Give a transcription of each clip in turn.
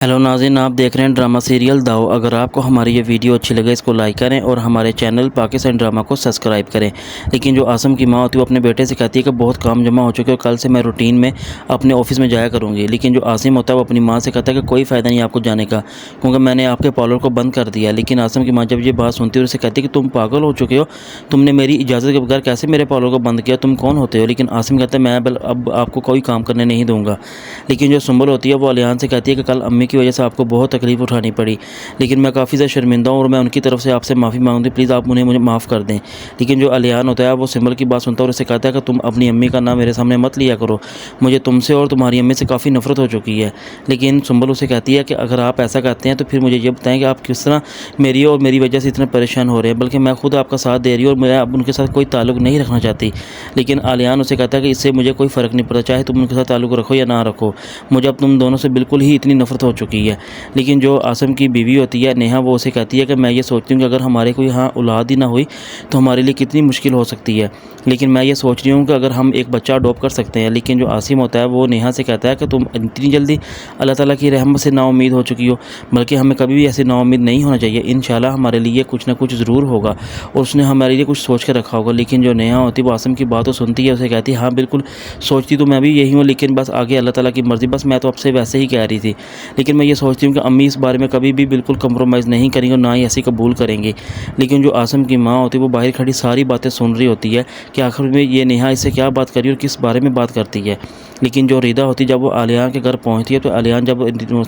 Hello नाज़रीन, आप देख रहे हैं ड्रामा सीरियल दाव। अगर आपको हमारी ये वीडियो अच्छी लगे इसको लाइक करें और हमारे चैनल पाकिस्तान ड्रामा को सब्सक्राइब करें। लेकिन जो आसम की माँ होती है वो अपने बेटे से कहती है कि बहुत काम जमा हो चुके हैं और कल से मैं रूटीन में अपने ऑफिस में जाया करूँगी। लेकिन जो आसिम होता है वो अपनी माँ से कहता है कि कोई फ़ायदा नहीं आपको जाने का, क्योंकि मैंने आपके पार्लर को बंद कर दिया। लेकिन आसम की माँ जब ये बात सुनती है उससे कहती है कि तुम पागल हो चुके हो, तुमने मेरी इजाज़त के बगैर कैसे मेरे पार्लर को बंद किया, तुम कौन होते हो। लेकिन आसिम कहता है मैं अब आपको कोई काम करने नहीं दूँगा। लेकिन जो सुंबल होती है वो अलियान से कहती है कि कल अम्मी की वजह से आपको बहुत तकलीफ़ उठानी पड़ी, लेकिन मैं काफ़ी ज़्यादा शर्मिंदा हूँ और मैं उनकी तरफ से आपसे माफ़ी मांगती, प्लीज़ आप मुझे माफ़ कर दें। लेकिन जो अलियान होता है वो सिंबल की बात सुनता है और उससे कहता है कि तुम अपनी अम्मी का नाम मेरे सामने मत लिया करो, मुझे तुमसे और तुम्हारी अम्मी से काफ़ी नफरत हो चुकी है। लेकिन सुंबल उसे कहती है कि अगर आप ऐसा कहते हैं तो फिर मुझे ये बताएं कि आप किस तरह मेरी और मेरी वजह से इतने परेशान हो रहे हैं, बल्कि मैं खुद आपका साथ दे रही हूँ और मैं अब उनके साथ कोई ताल्लुक़ नहीं रखना चाहती। लेकिन अलियान उसे कहता है कि इससे मुझे कोई फ़र्क नहीं पड़ता, चाहे तुम उनके साथ ताल्लुक़ रखो या ना रखो, मुझे अब तुम दोनों से बिल्कुल ही इतनी नफरत हो चुकी है। लेकिन जो आसम की बीवी होती है नेहा, वो उसे कहती है कि मैं ये सोचती हूँ कि अगर हमारे कोई यहाँ औलाद ही ना हुई तो हमारे लिए कितनी मुश्किल हो सकती है। लेकिन मैं ये सोच रही हूँ कि अगर हम एक बच्चा अडॉप्ट कर सकते हैं। लेकिन जो आसिम होता है वो नेहा से कहता है कि तुम इतनी जल्दी अल्लाह ताला की रहमत से नाउम्मीद हो चुकी हो, बल्कि हमें कभी भी ऐसे नाउम्मीद नहीं होना चाहिए। इंशाल्लाह हमारे लिए कुछ ना कुछ ज़रूर होगा और उसने हमारे लिए कुछ सोच कर रखा होगा। लेकिन जो नेहा होती है वो आसिम की बात तो सुनती है, उसे कहती है हाँ बिल्कुल, सोचती तो मैं भी यही हूँ, लेकिन बस आगे अल्लाह ताला की मर्ज़ी, बस मैं तो आपसे वैसे ही कह रही थी। लेकिन मैं ये सोचती हूँ कि अम्मी इस बारे में कभी भी बिल्कुल कंप्रोमाइज़ नहीं करेंगे और ना ही ऐसी कबूल करेंगे। लेकिन जो आसम की माँ होती है वो बाहर खड़ी सारी बातें सुन रही होती है कि आखिर में ये नेहा इससे क्या बात कर रही है और किस बारे में बात करती है। लेकिन जो रिदा होती है जब वो अलियान के घर पहुंचती है तो अलियान जब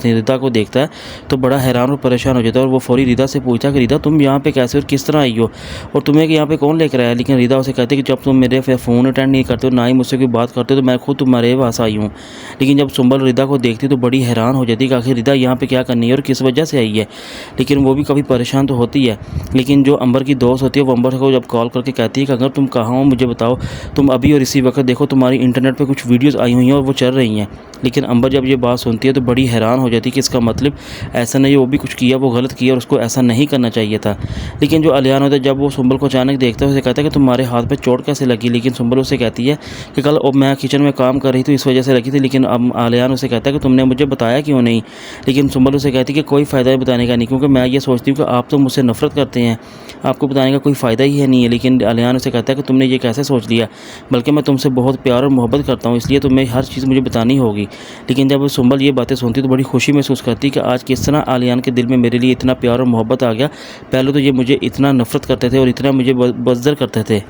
रिदा को देखता है तो बड़ा हैरान और परेशान हो जाता है और वो फौरी रिदा से पूछता है कि रिदा तुम यहाँ पे कैसे और किस तरह आई हो और तुम्हें कि यहाँ पे कौन लेकर आया। लेकिन रिदा उसे कहती है कि जब तुम मेरे फ़ोन अटेंड नहीं करते हो ना ही मुझसे कोई बात करते हो तो मैं खुद तुम्हारे पास आई हूँ। लेकिन जब सुंबल रिदा को देखती है तो बड़ी हैरान हो जाती है कि आखिर रिदा यहाँ पे क्या करनी है और किस वजह से आई है। लेकिन वो भी काफ़ी परेशान तो होती है। लेकिन जो अंबर की दोस्त होती है वो अंबर को जब कॉल करके कहती है कि अगर तुम कहाँ हो मुझे बताओ, तुम अभी और इसी वक्त देखो तुम्हारी इंटरनेट पे कुछ वीडियोस आई हुई हैं और वो चल रही हैं। लेकिन अंबर जब ये बात सुनती है तो बड़ी हैरान हो जाती है कि इसका मतलब ऐसा नहीं, वो भी कुछ किया, वो गलत किया और उसको ऐसा नहीं करना चाहिए था। लेकिन जो अलियान होता है जब वो सुंबल को अचानक देखता है उसे कहता है कि तुम्हारे हाथ पे चोट कैसे लगी। लेकिन सुंबल उसे कहती है कि कल मैं किचन में काम कर रही थी इस वजह से लगी थी। लेकिन अब अलियान उसे कहता है कि तुमने मुझे बताया क्यों नहीं। लेकिन सुंबल उसे कहती है कि कोई फ़ायदा बताने का नहीं, क्योंकि मैं ये सोचती हूँ कि आप तो मुझसे नफरत करते हैं, आपको बताने का कोई फ़ायदा ही है नहीं है। लेकिन अलियान उसे कहता है कि तुमने ये कैसे सोच लिया, बल्कि मैं तुमसे बहुत प्यार और मोहब्बत करता हूँ, इसलिए तुम्हें हर चीज़ मुझे बतानी होगी। लेकिन जब सुंबल ये बातें सुनती तो बड़ी खुशी महसूस करती कि आज किस तरह अलियान के दिल में मेरे लिए इतना प्यार और मोहब्बत आ गया। पहले तो ये मुझे इतना नफरत करते थे और इतना मुझे बज़्ज़र करते थे।